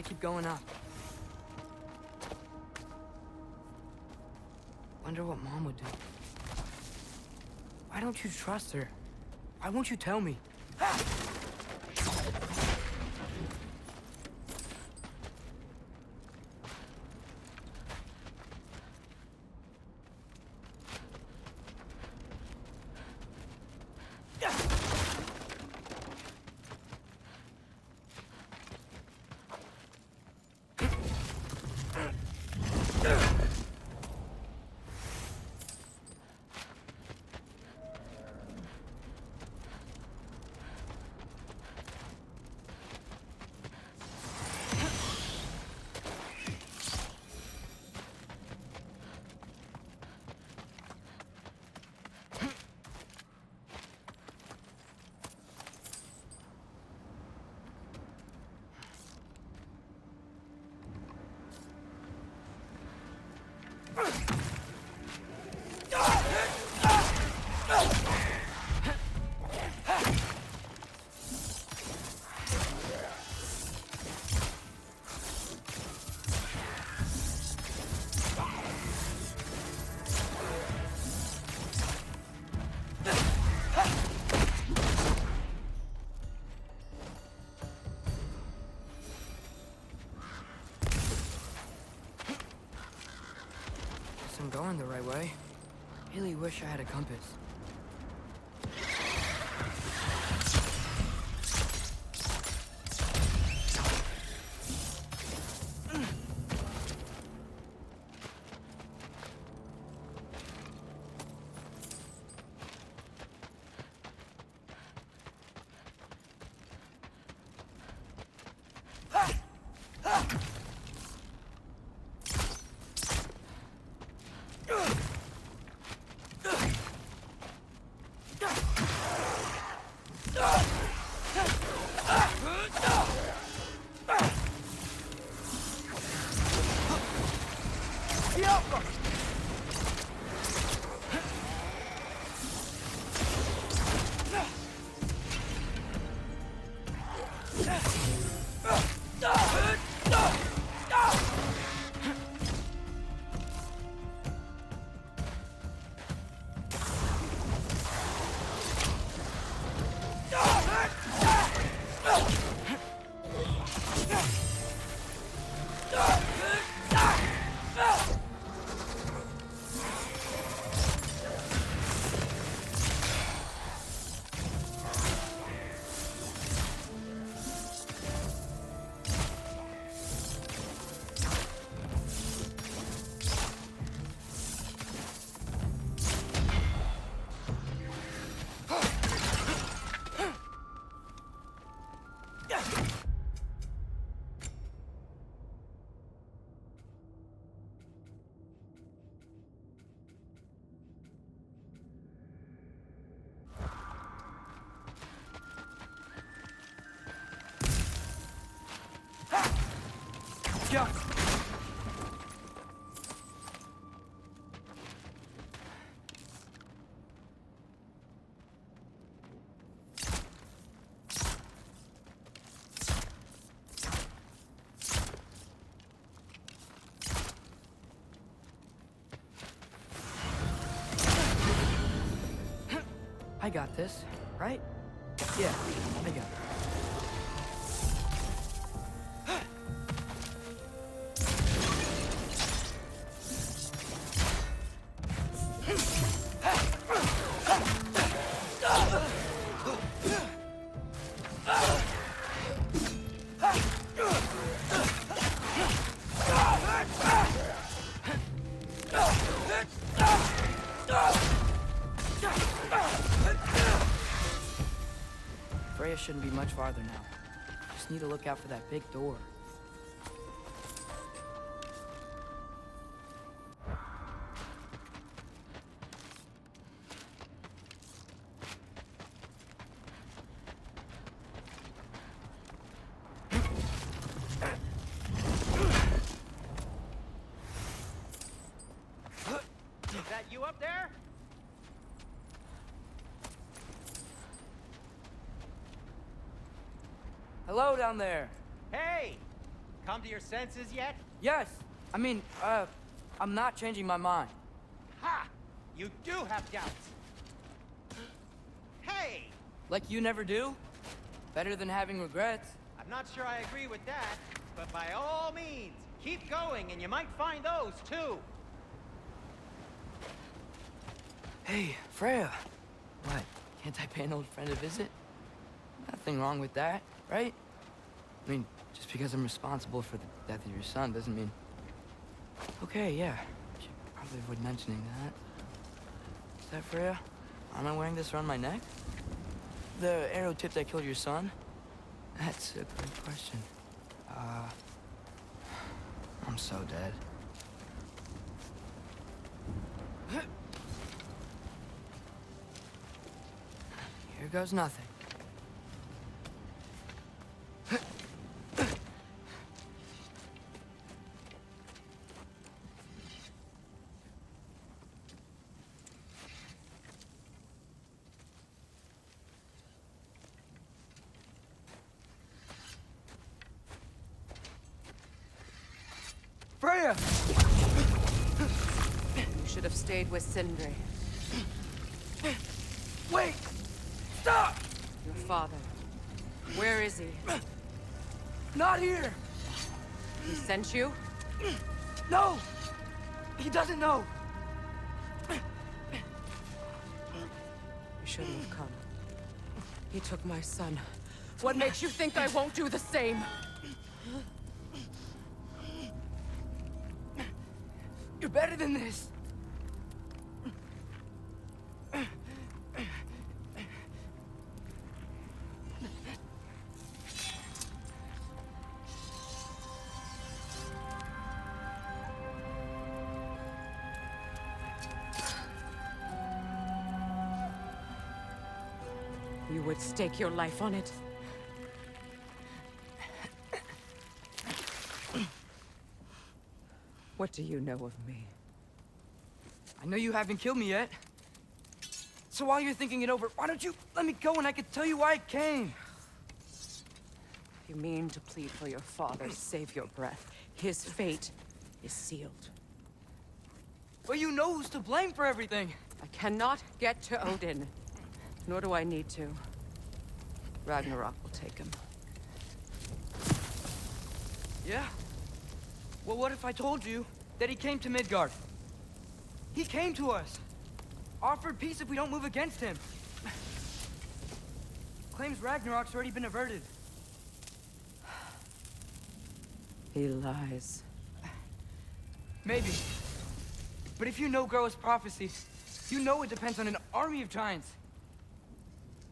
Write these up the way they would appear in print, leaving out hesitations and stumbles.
Gotta keep going up. Wonder what Mom would do. Why don't you trust her? Why won't you tell me? I'm going the right way. Really wish I had a compass. Yeah. I got this, right? Yeah, I got it. Freya shouldn't be much farther now. Just need to look out for that big door. Is that you up there? Hello down there. Hey! Come to your senses yet? Yes. I mean, I'm not changing my mind. Ha! You do have doubts. Hey! Like you never do? Better than having regrets. I'm not sure I agree with that, but by all means, keep going and you might find those too. Hey, Freya. What? Can't I pay an old friend a visit? Nothing wrong with that, right? I mean, just because I'm responsible for the death of your son doesn't mean... Okay, yeah. Should probably avoid mentioning that. Is that Freya? Am I wearing this around my neck? The arrow tip that killed your son? That's a great question. I'm so dead. Here goes nothing. Freya! You should have stayed with Sindri. Wait! Stop! Your father. Where is he? Not here! He sent you? No! He doesn't know! You shouldn't have come. He took my son. What makes you think I won't do the same? You're better than this! You would stake your life on it? What do you know of me? I know you haven't killed me yet. So while you're thinking it over, why don't you let me go and I can tell you why I came? You mean to plead for your father, save your breath. His fate is sealed. Well, you know who's to blame for everything. I cannot get to Odin. Nor do I need to. Ragnarok will take him. Yeah? Well, what if I told you that he came to Midgard? He came to us. Offered peace if we don't move against him. Claims Ragnarok's already been averted. He lies. Maybe. But if you know Groa's prophecy, you know it depends on an army of giants.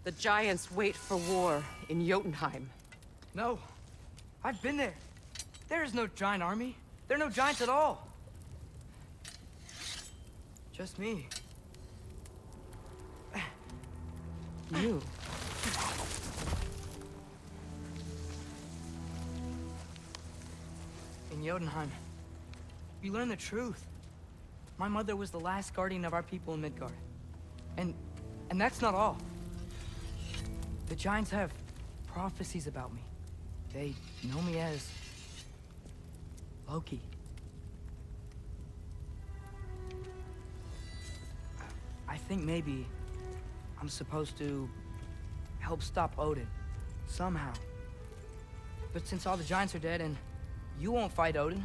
The giants wait for war in Jotunheim. No. I've been there. There is no giant army. There are no giants at all. Just me. You? In in Jotunheim, we learned the truth. My mother was the last guardian of our people in Midgard. And that's not all. The Giants have prophecies about me. They know me as Loki. I think maybe I'm supposed to help stop Odin, somehow. But since all the Giants are dead and you won't fight Odin,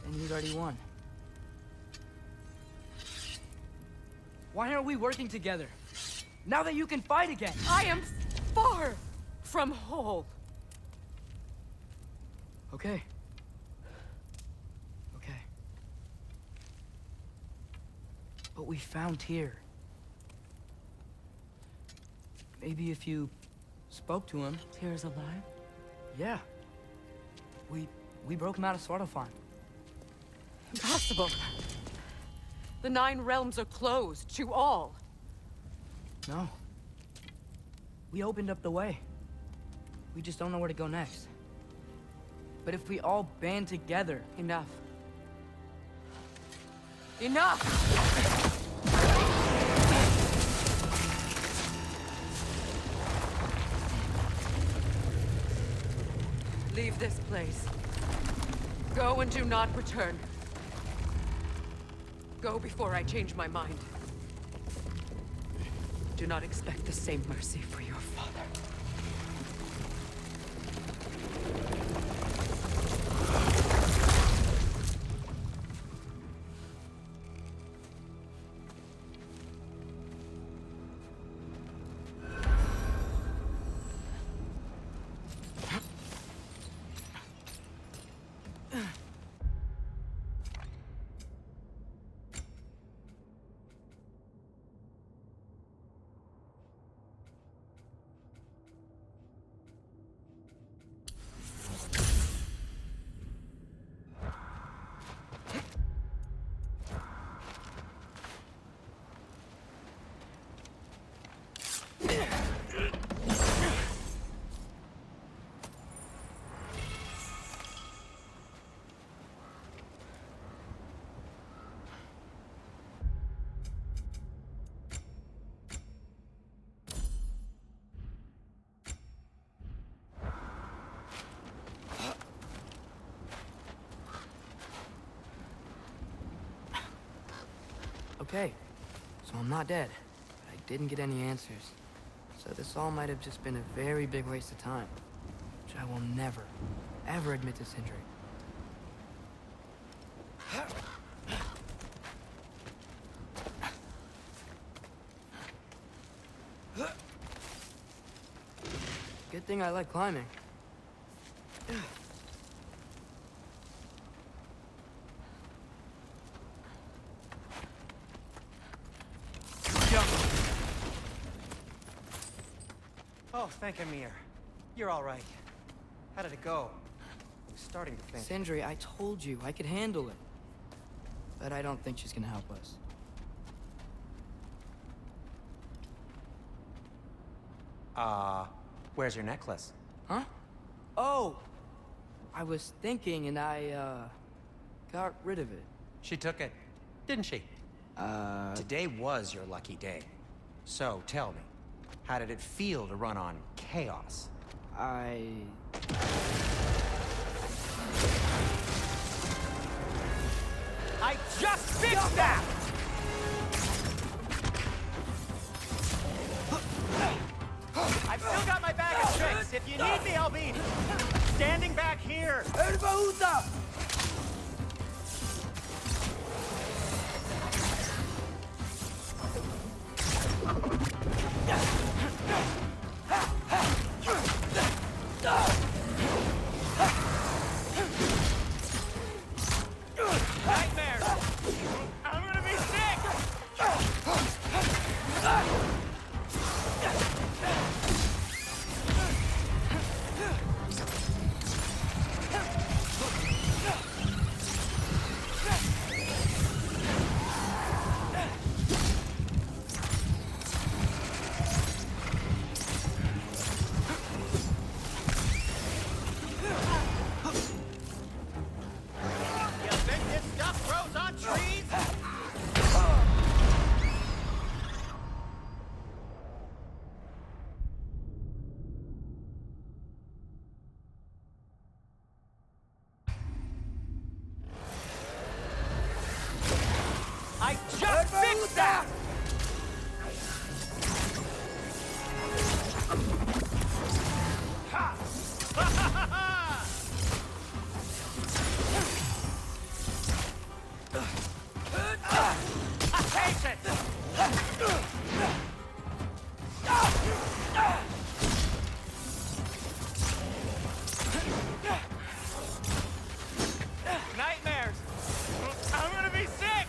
then he's already won. Why aren't we working together? Now that you can fight again! I am far from whole. Okay. Okay. But we found Tyr. Maybe if you spoke to him... Tyr's alive? Yeah. We broke him out of Svartalfheim. Impossible. The 9 realms are closed to all. No. We opened up the way. We just don't know where to go next. But if we all band together... Enough. Enough! Leave this place. Go and do not return. Go before I change my mind. Do not expect the same mercy for your father. Okay, so I'm not dead, but I didn't get any answers. So this all might have just been a very big waste of time, which I will never, ever admit to Sindri. Good thing I like climbing. Oh, thank Amir. You're all right. How did it go? I'm starting to think. Sindri, I told you I could handle it. But I don't think she's gonna help us. Where's your necklace? Huh? Oh! I was thinking and I, got rid of it. She took it, didn't she? Today was your lucky day. So, tell me, how did it feel to run on chaos? I just fixed that! I've still got my bag of tricks. If you need me, I'll be standing back here. Nightmares! I'm gonna be sick! Nightmares! I'm gonna be sick!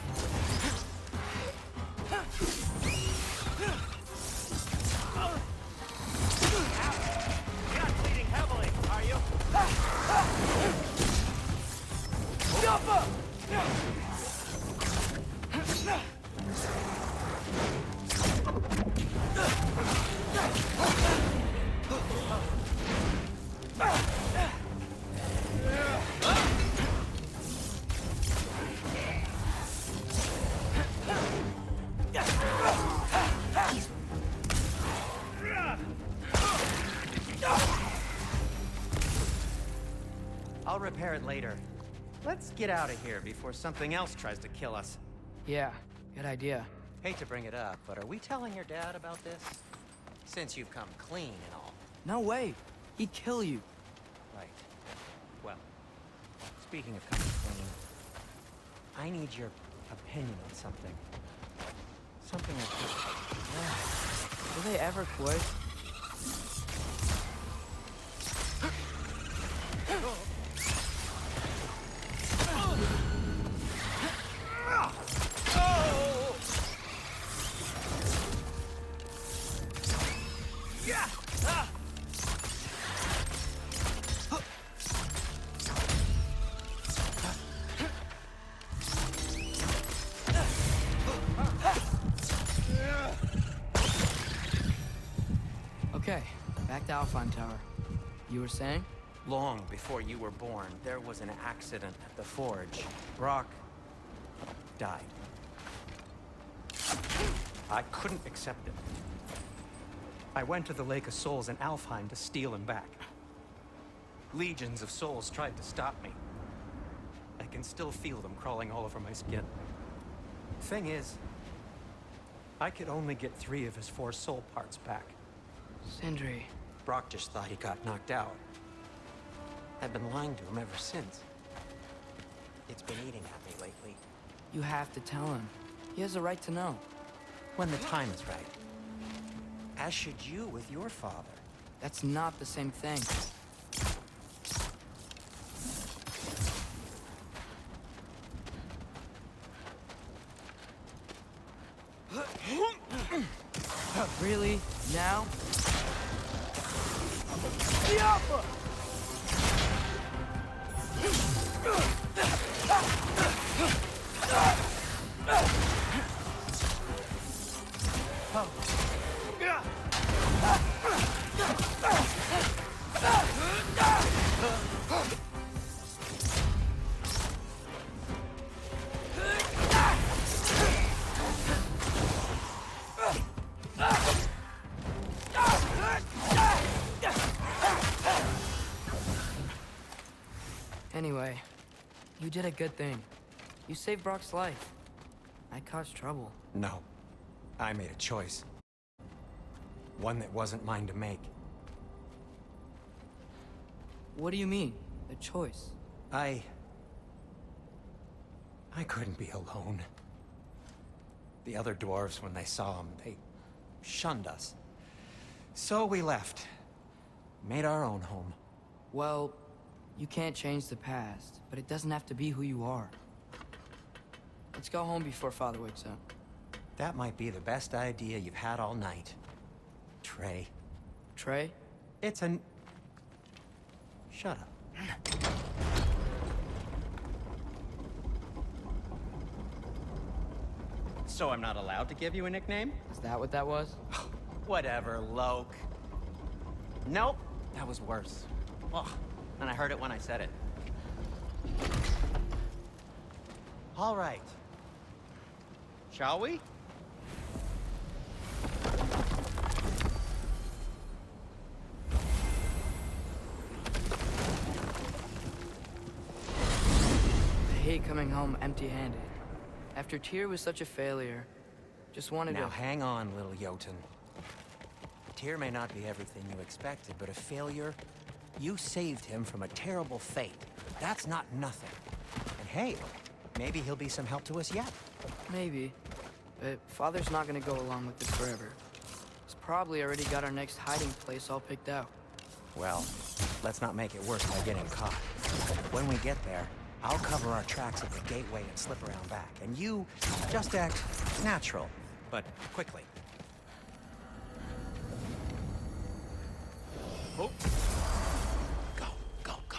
You're not bleeding heavily, are you? I'll repair it later. Let's get out of here before something else tries to kill us. Yeah, good idea. Hate to bring it up, but are we telling your dad about this? Since you've come clean and all. No way. He'd kill you. Right. Well, speaking of coming clean, I need your opinion on something. Something like Do they ever quit? Okay, back to Alpine Tower. You were saying? Long before you were born, there was an accident at the forge. Brock died. I couldn't accept it. I went to the Lake of Souls in Alfheim to steal him back. Legions of souls tried to stop me. I can still feel them crawling all over my skin. Thing is, I could only get 3 of his 4 soul parts back. Sindri. Brock just thought he got knocked out. I've been lying to him ever since. It's been eating at me lately. You have to tell him. He has a right to know. When the time is right. As should you with your father. That's not the same thing. Really? Now? The Alpha! Anyway, you did a good thing. You saved Brock's life. I caused trouble. No. I made a choice. One that wasn't mine to make. What do you mean? A choice? I couldn't be alone. The other dwarves, when they saw him, they shunned us. So we left. Made our own home. Well, you can't change the past, but it doesn't have to be who you are. Let's go home before Father wakes up. That might be the best idea you've had all night. Trey. Trey? It's an... Shut up. So I'm not allowed to give you a nickname? Is that what that was? Whatever, Loke. Nope, that was worse. Ugh, and I heard it when I said it. All right. Shall we? I hate coming home empty-handed. After Tyr was such a failure, Just wanted Now to... hang on, little Jotun. Tyr may not be everything you expected, but a failure? You saved him from a terrible fate. That's not nothing. And hey, maybe he'll be some help to us yet. Maybe. But Father's not gonna go along with this forever. He's probably already got our next hiding place all picked out. Well, let's not make it worse by getting caught. When we get there, I'll cover our tracks at the gateway and slip around back. And you just act natural, but quickly. Oh. Go, go, go.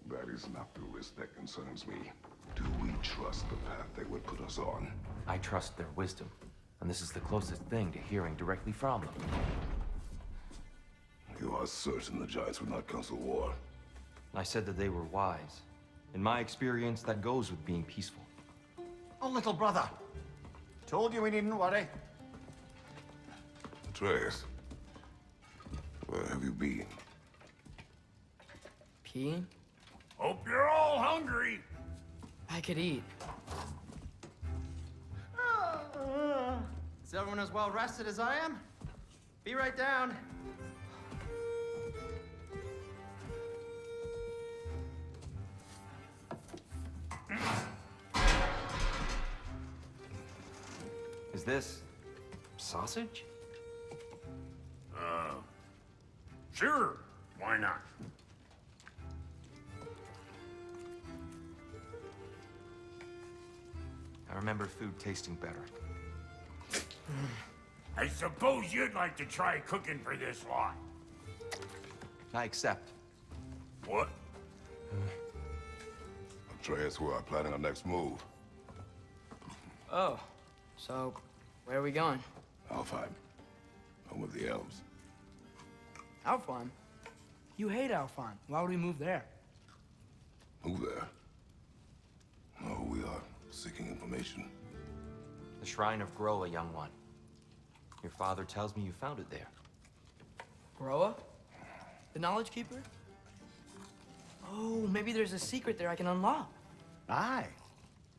That is not the risk that concerns me. Do we trust the path they would put us on? I trust their wisdom, and this is the closest thing to hearing directly from them. You are certain the Giants would not counsel war? I said that they were wise. In my experience, that goes with being peaceful. Oh, little brother. Told you we needn't worry. Atreus, where have you been? Peeing? Hope you're all hungry. I could eat. Is everyone as well rested as I am? Be right down. Is this sausage? Sure. Why not? I remember food tasting better. I suppose you'd like to try cooking for this lot. I accept. What? Atreus, we are planning our next move. Oh, so where are we going? Alfheim, home of the elves. Alfheim? You hate Alfheim. Why would we move there? Move there? No, we are seeking information. The Shrine of Groa, young one. Your father tells me you found it there. Groa? The Knowledge Keeper? Oh, maybe there's a secret there I can unlock. Aye.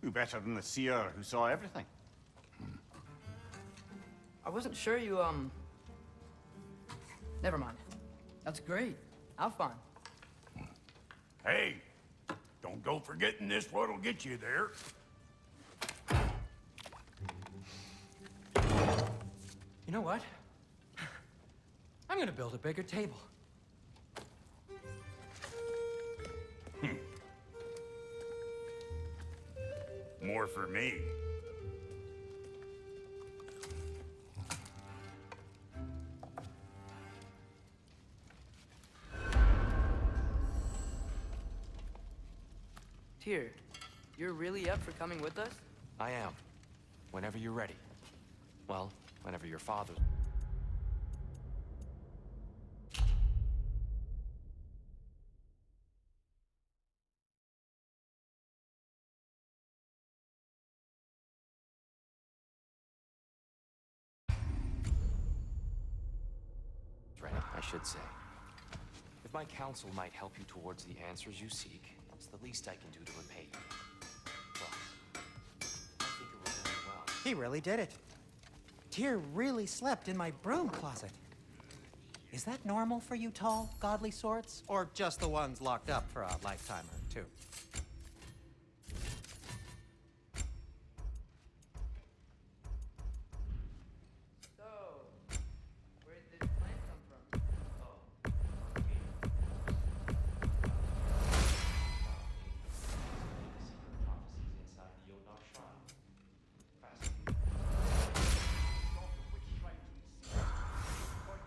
Who better than the seer who saw everything? I wasn't sure you, Never mind. That's great. Alfheim. Hey, don't go forgetting this what'll get you there. You know what? I'm gonna build a bigger table. More for me. Tyr, you're really up for coming with us? I am. Whenever you're ready. Well, whenever your father... ready, I should say. If my counsel might help you towards the answers you seek, it's the least I can do to repay you. Plus, I think it will go well. He really did it. Tyr really slept in my broom closet. Is that normal for you tall, godly sorts? Or just the ones locked up for a lifetime or two? So, where did this plant come from?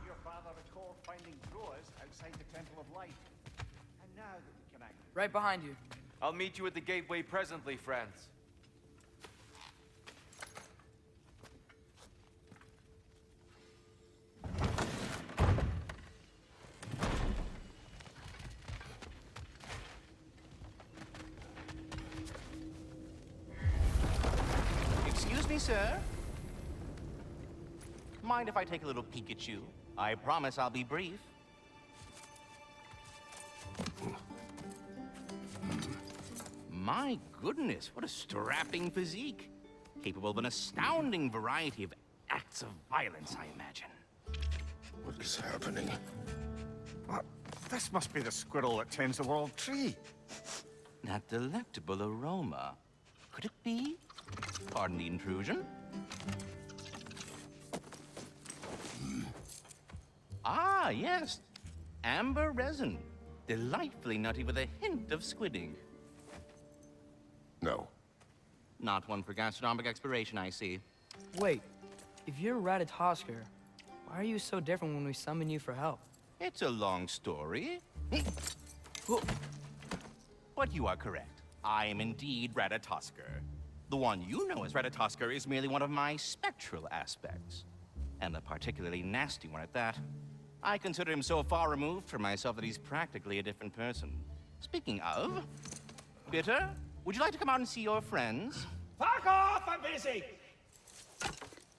Your father recalled finding growers outside the Temple of Light. And now that we can act. Right behind you. I'll meet you at the gateway presently, friends. Excuse me, sir. Mind if I take a little peek at you? I promise I'll be brief. My goodness, what a strapping physique. Capable of an astounding variety of acts of violence, I imagine. What is happening? What? This must be the squirrel that tends the world tree. That delectable aroma. Could it be? Pardon the intrusion. Ah, yes. Amber resin. Delightfully nutty with a hint of squidding. No. Not one for gastronomic exploration, I see. Wait, if you're Ratatosker, why are you so different when we summon you for help? It's a long story. But you are correct. I am indeed Ratatosker. The one you know as Ratatosker is merely one of my spectral aspects. And a particularly nasty one at that. I consider him so far removed from myself that he's practically a different person. Speaking of, Bitter, would you like to come out and see your friends? Fuck off! I'm busy!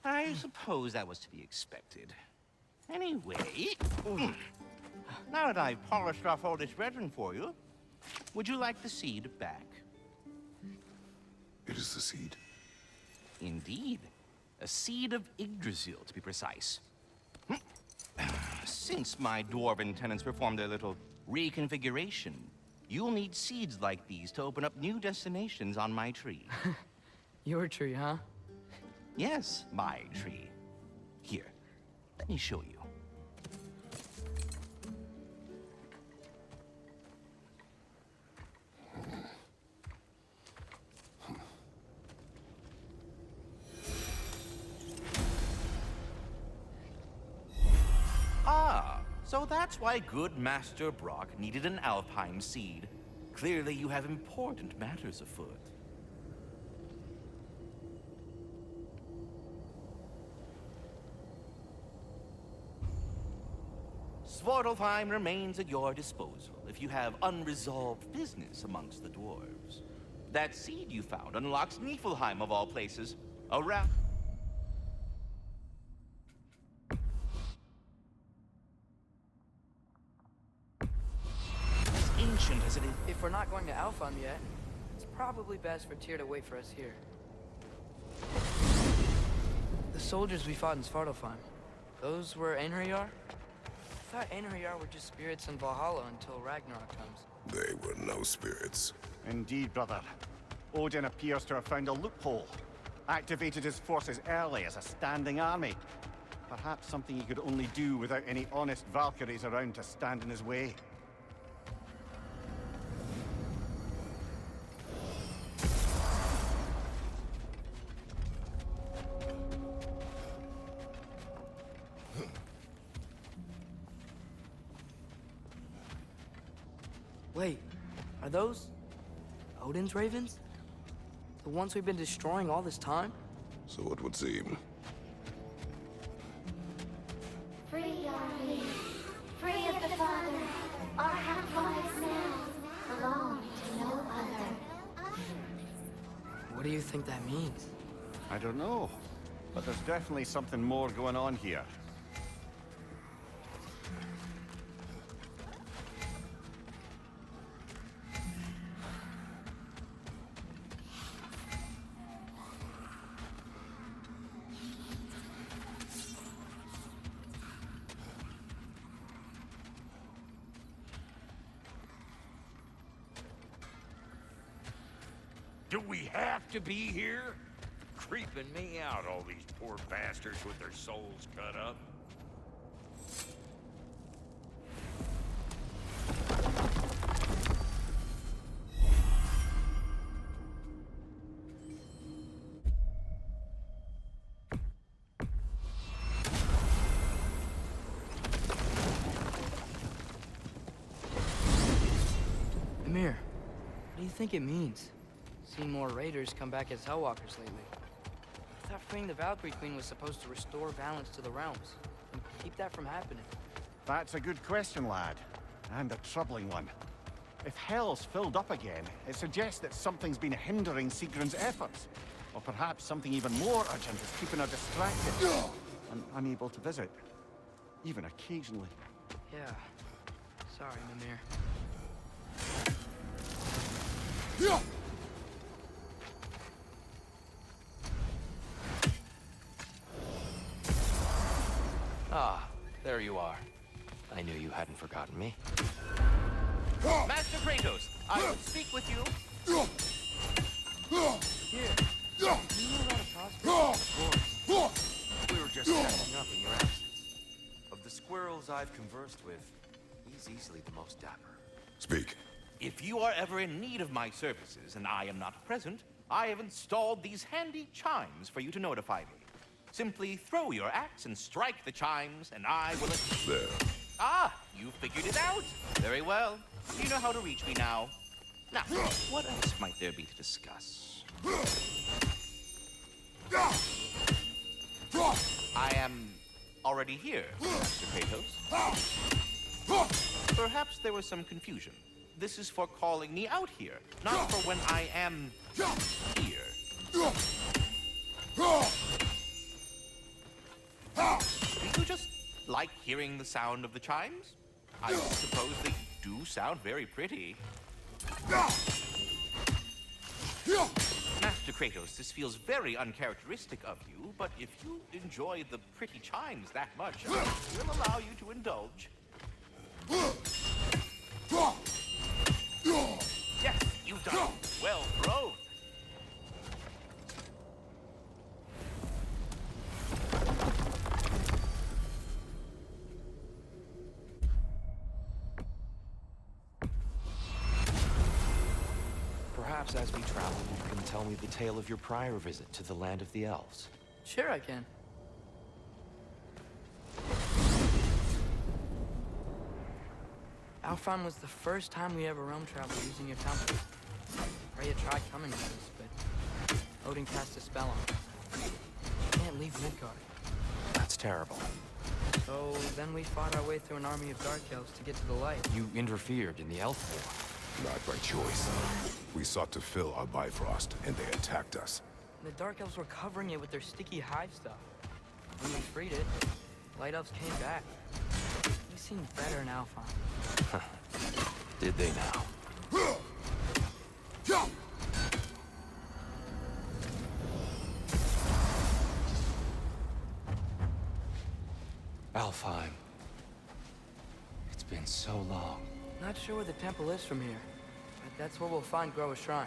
I suppose that was to be expected. Anyway, now that I've polished off all this resin for you, would you like the seed back? It is the seed. Indeed. A seed of Yggdrasil, to be precise. Since my dwarven tenants performed their little reconfiguration, you'll need seeds like these to open up new destinations on my tree. Your tree, huh? Yes, my tree. Here, let me show you. Ah, so that's why good Master Brock needed an Alfheim seed. Clearly you have important matters afoot. Svartalfheim remains at your disposal if you have unresolved business amongst the dwarves. That seed you found unlocks Niflheim of all places, around... as ancient as it is. If we're not going to Alfheim yet, it's probably best for Tyr to wait for us here. The soldiers we fought in Svartalfheim, those were Einherjar? I thought Einherjar were just spirits in Valhalla until Ragnarok comes. They were no spirits. Indeed, brother. Odin appears to have found a loophole. Activated his forces early as a standing army. Perhaps something he could only do without any honest Valkyries around to stand in his way. Wait, are those Odin's ravens? The ones we've been destroying all this time? So it would seem. Free are we, free of the Father. Our half-lives now belong to no other. What do you think that means? I don't know, but there's definitely something more going on here. Do we have to be here? Creeping me out, all these poor bastards with their souls cut up. Amir, what do you think it means? Seen more raiders come back as Hellwalkers lately. I thought freeing the Valkyrie Queen was supposed to restore balance to the realms and keep that from happening. That's a good question, lad. And a troubling one. If Hell's filled up again, it suggests that something's been hindering Sigrun's efforts. Or perhaps something even more urgent is keeping her distracted and unable to visit. Even occasionally. Yeah. Sorry, Mimir. There you are. I knew you hadn't forgotten me. Master Kratos, I would speak with you. Here. You know how to toss? We were just catching up in your absence. Of the squirrels I've conversed with, he's easily the most dapper. Speak. If you are ever in need of my services and I am not present, I have installed these handy chimes for you to notify me. Simply throw your axe and strike the chimes, and I will... There. Ah, you figured it out. Very well. You know how to reach me now. Now, what else might there be to discuss? I am already here, Master Kratos. Perhaps there was some confusion. This is for calling me out here, not for when I am here. Do you just like hearing the sound of the chimes? I suppose they do sound very pretty. Master Kratos, this feels very uncharacteristic of you, but if you enjoy the pretty chimes that much, we'll allow you to indulge. Yes, you've done it. Well thrown. Perhaps as we travel, you can tell me the tale of your prior visit to the land of the elves. Sure I can. Alfheim was the first time we ever realm traveled using your temple. Freya tried coming with us, but Odin cast a spell on her. She can't leave Midgard. That's terrible. So then we fought our way through an army of dark elves to get to the light. You interfered in the elf war. Not by choice. We sought to fill our Bifrost, and they attacked us. The dark elves were covering it with their sticky hive stuff. When we freed it, light elves came back. We seemed better in Alfheim. Did they now? Alfheim. It's been so long. Not sure where the temple is from here, but that's where we'll find Groa's shrine.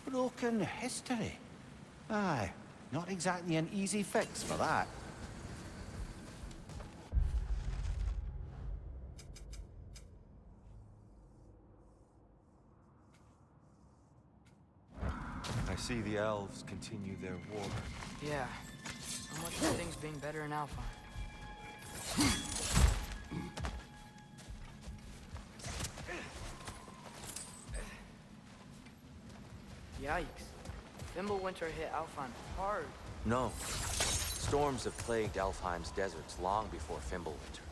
Broken history. Aye, not exactly an easy fix for that. I see the elves continue their war. Yeah, so much for things being better in Alfheim. Yikes. Fimbulwinter hit Alfheim hard. No. Storms have plagued Alfheim's deserts long before Fimbulwinter.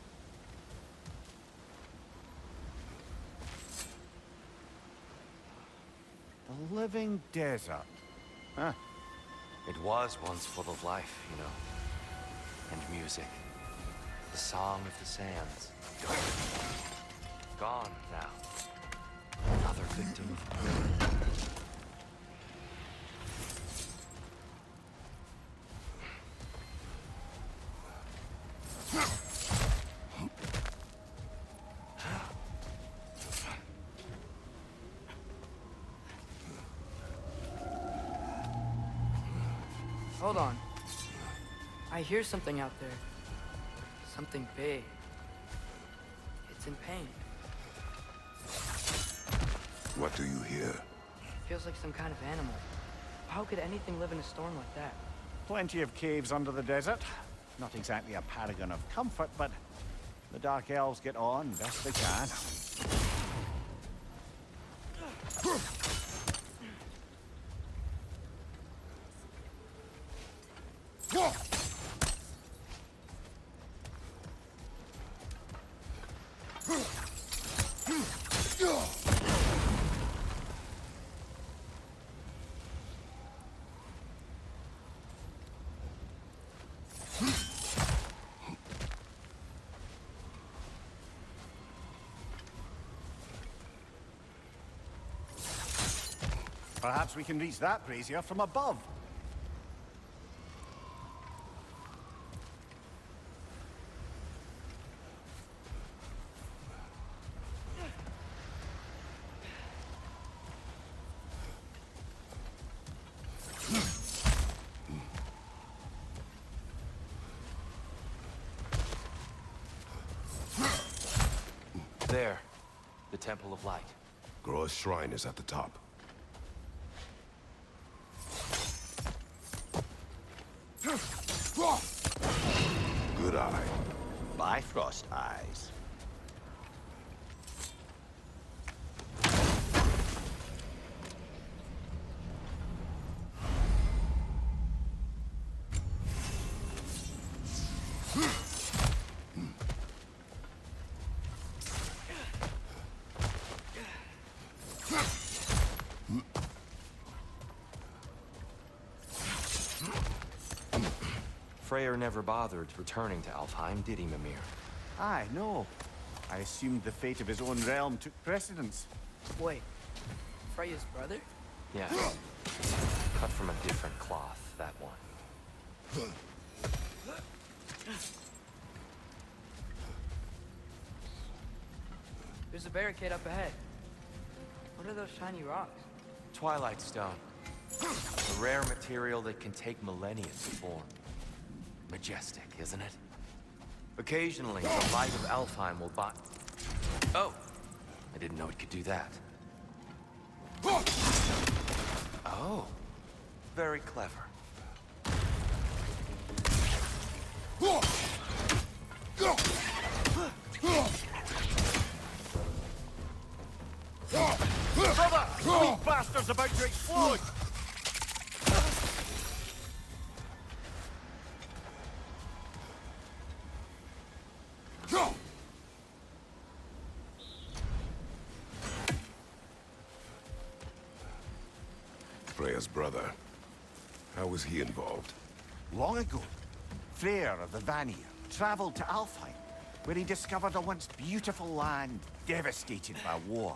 The living desert. Huh. It was once full of life, you know. And music. The song of the sands. Gone now. Another victim of... Hold on. I hear something out there. Something big. It's in pain. What do you hear? Feels like some kind of animal. How could anything live in a storm like that? Plenty of caves under the desert. Not exactly a paragon of comfort, but the Dark Elves get on best they can. Perhaps we can reach that brazier from above. There. The Temple of Light. Groa's shrine is at the top. Good eye. Bifrost eyes. Freyr never bothered returning to Alfheim, did he, Mimir? Aye, no. I assumed the fate of his own realm took precedence. Wait, Freya's brother? Yeah. Cut from a different cloth, that one. There's a barricade up ahead. What are those shiny rocks? Twilight Stone. A rare material that can take millennia to form. Majestic, isn't it? Occasionally, the light of Alfheim will Oh! I didn't know it could do that. Oh. Very clever. Brother! These bastards about to explode! Freya's brother. How was he involved? Long ago, Freyr of the Vanir traveled to Alfheim, where he discovered a once beautiful land devastated by war.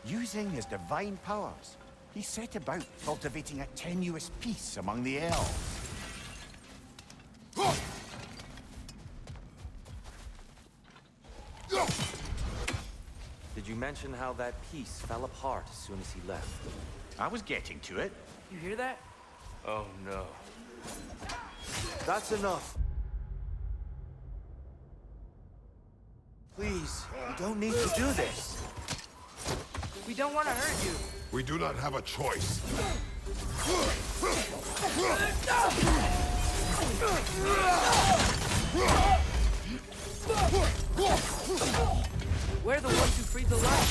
Using his divine powers, he set about cultivating a tenuous peace among the elves. Did you mention how that piece fell apart as soon as he left? I was getting to it. You hear that? Oh no. That's enough. Please, you don't need to do this. We don't want to hurt you. We do not have a choice. We're the ones who freed the light.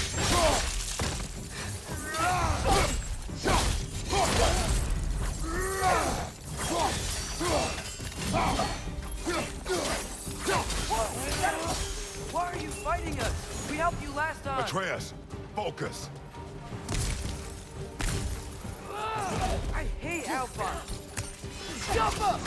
Why are you fighting us? We helped you last time. Atreus, focus. I hate Alpha. Jump up!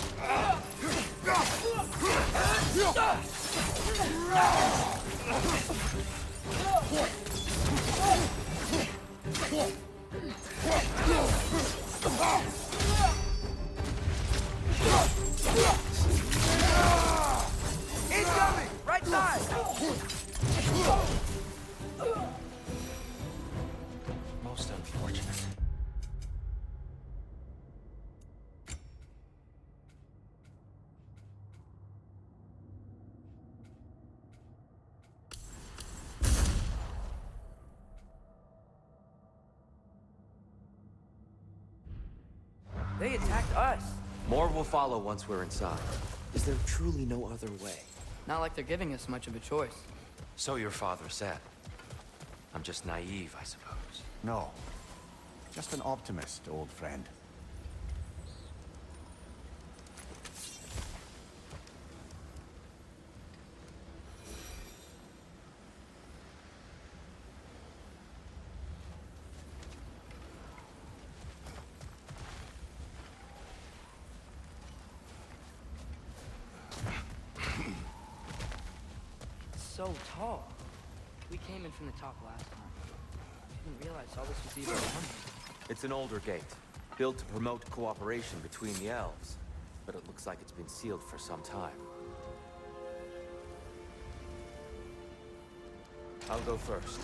Incoming! Right side! Most unfortunate. They attacked us. More will follow once we're inside. Is there truly no other way? Not like they're giving us much of a choice. So your father said. I'm just naive, I suppose. No. Just an optimist, old friend. So tall. We came in from the top last time. Didn't realize all this was even on. It's an older gate, built to promote cooperation between the elves. But it looks like it's been sealed for some time. I'll go first.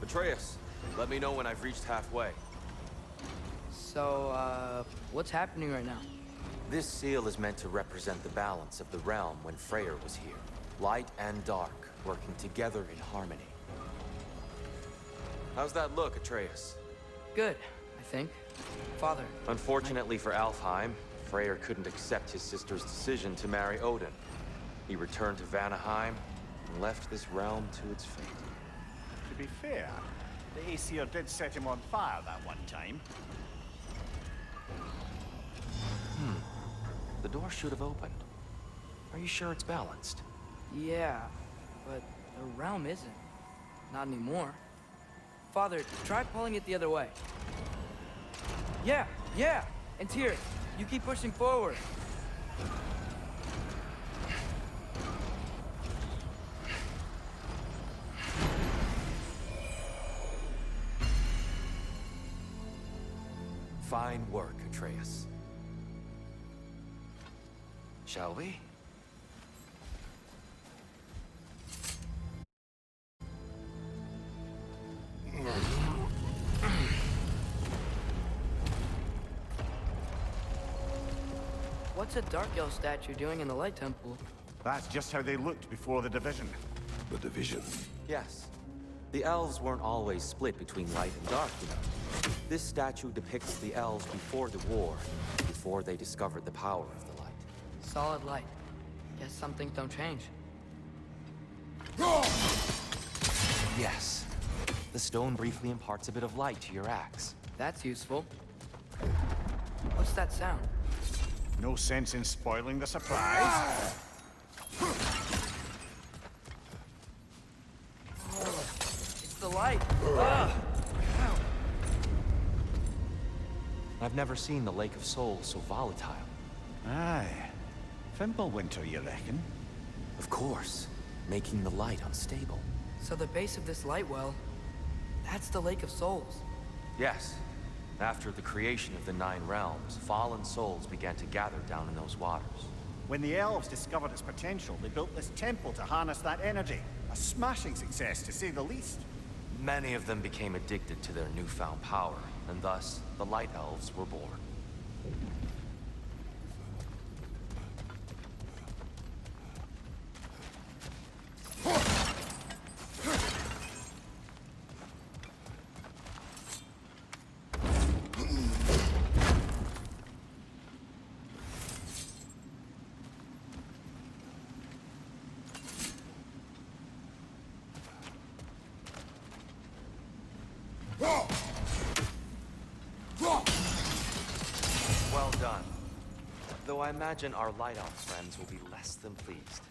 Atreus, let me know when I've reached halfway. So, what's happening right now? This seal is meant to represent the balance of the realm when Freyr was here. Light and dark, working together in harmony. How's that look, Atreus? Good, I think. Father. Unfortunately for Alfheim, Freyr couldn't accept his sister's decision to marry Odin. He returned to Vanaheim and left this realm to its fate. To be fair, the Aesir did set him on fire that one time. The door should have opened. Are you sure it's balanced? Yeah, but the realm isn't. Not anymore. Father, try pulling it the other way. Yeah! And Tyr, you keep pushing forward. Fine work, Atreus. Shall we? What's a Dark Elf statue doing in the Light Temple? That's just how they looked before the division. The division. Yes. The elves weren't always split between light and dark, you know. This statue depicts the elves before the war, before they discovered the power of the light. Solid light. Guess some things don't change. Yes. The stone briefly imparts a bit of light to your axe. That's useful. What's that sound? No sense in spoiling the surprise. It's the light. I've never seen the Lake of Souls so volatile. Aye. Fimbulwinter, you reckon? Of course, making the light unstable. So the base of this light well, that's the Lake of Souls. Yes. After the creation of the Nine Realms, fallen souls began to gather down in those waters. When the elves discovered its potential, they built this temple to harness that energy. A smashing success, to say the least. Many of them became addicted to their newfound power, and thus, the Light Elves were born. Well done. Though I imagine our Light Elf friends will be less than pleased.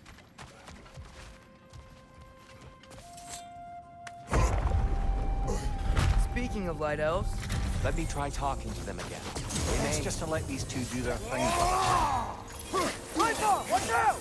Speaking of Light Elves... Let me try talking to them again. It's just to let these two do their thing. Lightfall! Watch out!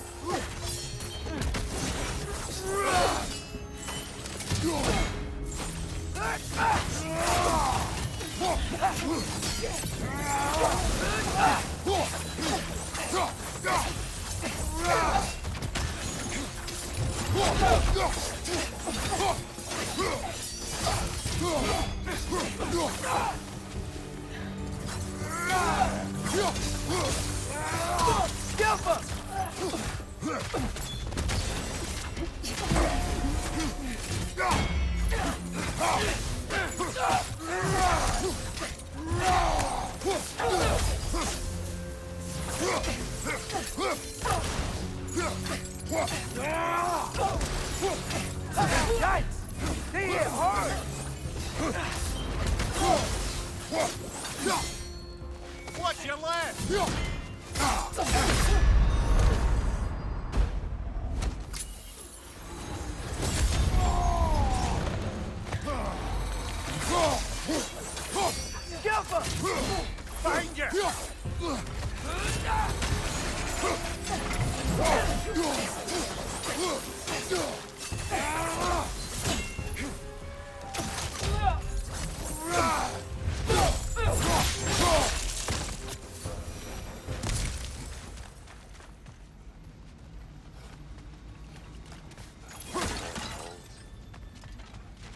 Yikes! They hit hard! Watch your left! Scalper! Find you!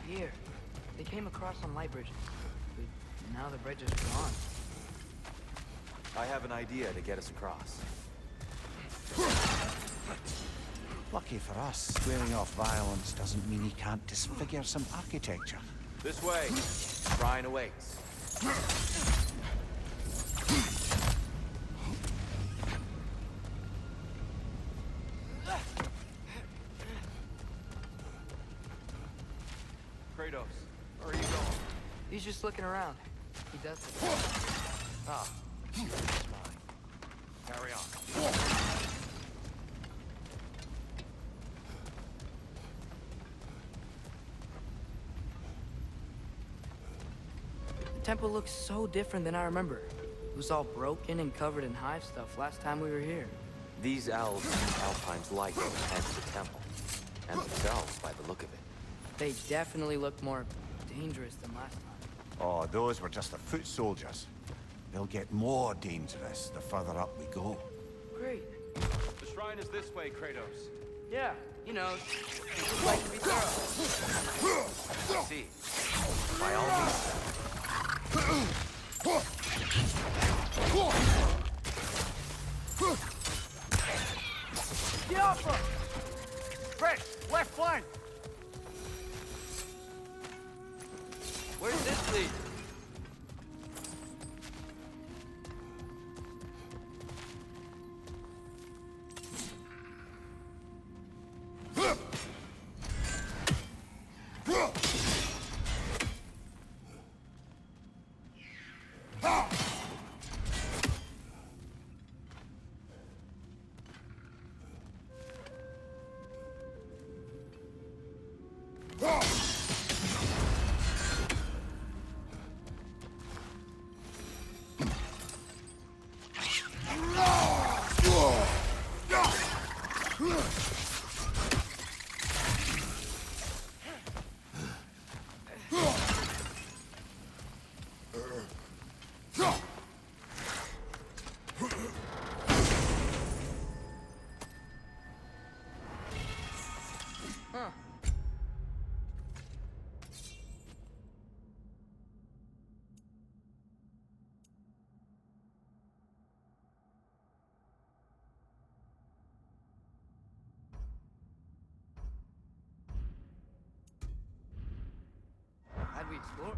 Here. They came across on light bridges. But now the bridge is gone. I have an idea to get us across. Lucky for us, squaring off violence doesn't mean he can't disfigure some architecture. This way. Shrine awaits. Kratos, where are you going? He's just looking around. He does it. Ah, that's fine. Carry on. The temple looks so different than I remember. It was all broken and covered in hive stuff last time we were here. These elves use Alfheim's light to enhance the temple. And themselves by the look of it. They definitely look more dangerous than last time. Oh, those were just the foot soldiers. They'll get more dangerous the further up we go. Great. The shrine is this way, Kratos. Yeah, you know, just like to be thorough. I see. By all means. Get off him! Fred, left flank! Where's this lead? How'd we explore?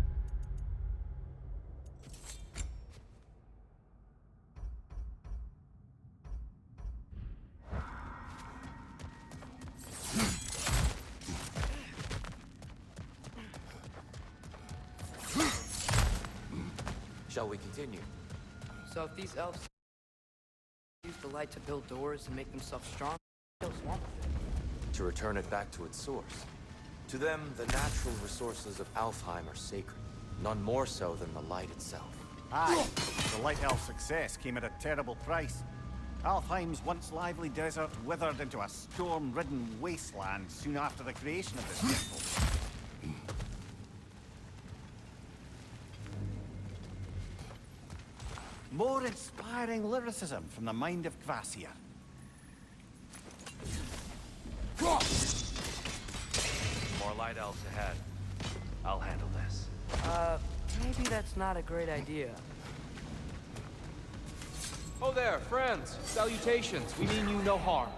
Shall we continue? So if these elves use the light to build doors and make themselves strong, they'll swamp it. To return it back to its source. To them, the natural resources of Alfheim are sacred. None more so than the light itself. Aye, the Light Elf success came at a terrible price. Alfheim's once lively desert withered into a storm-ridden wasteland soon after the creation of this temple. More inspiring lyricism from the mind of Kvasir. More light elves ahead. I'll handle this. Maybe that's not a great idea. Oh there, friends. Salutations. We mean you no harm.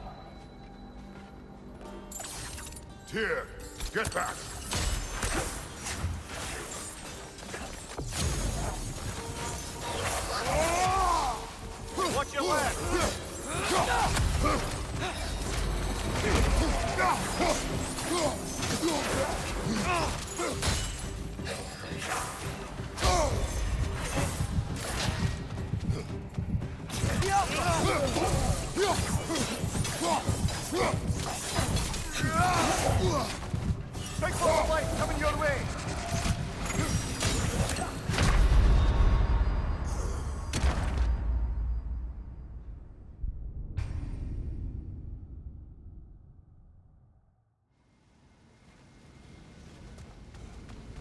Tyr, get back! Watch your left! Big ball of light coming your way!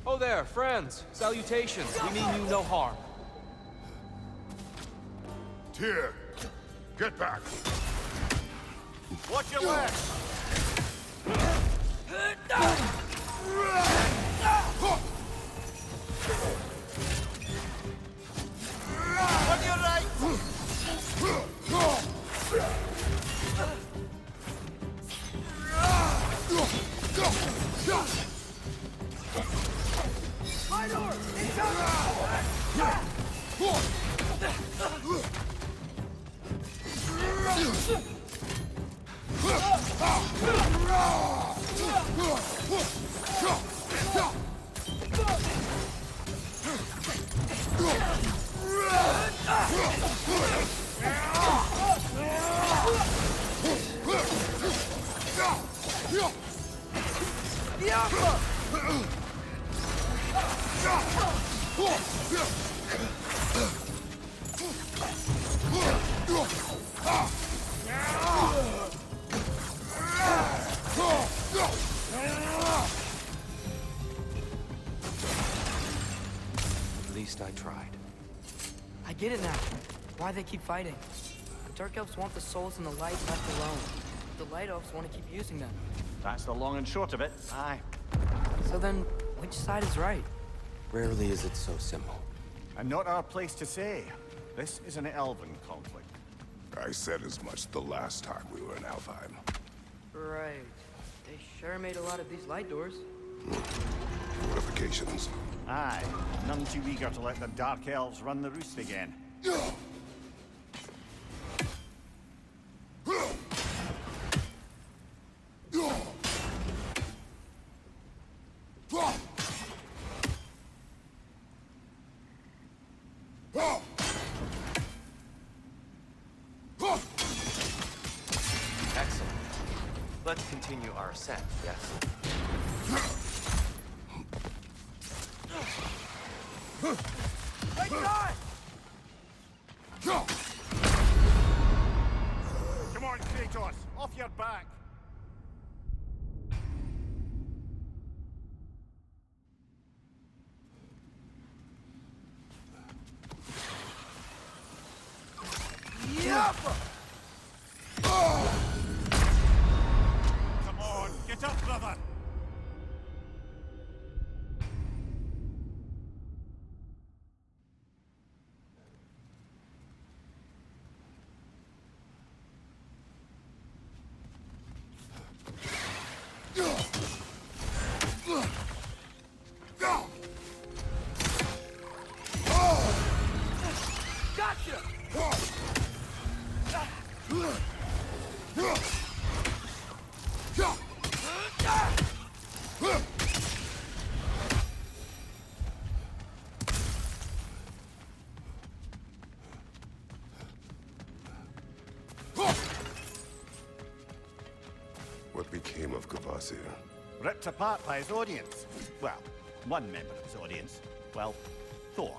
Oh there, friends. Salutations. We mean you no harm. Tyr, get back! Watch your left! On your right! At least I tried. I get it now. Why they keep fighting. The Dark Elves want the souls and the light left alone. The Light Elves want to keep using them. That's the long and short of it. Aye. So then, which side is right? Rarely is it so simple. And not our place to say. This is an elven conflict. I said as much the last time we were in Alfheim. Right. They sure made a lot of these light doors. Fortifications. Aye. None too eager to let the Dark Elves run the roost again. Excellent. Let's continue our ascent, yes? Come on, Kratos! Off your back! Come on, get up, brother! What became of Kvasir? Ripped apart by his audience. Well, one member of his audience. Well, Thor.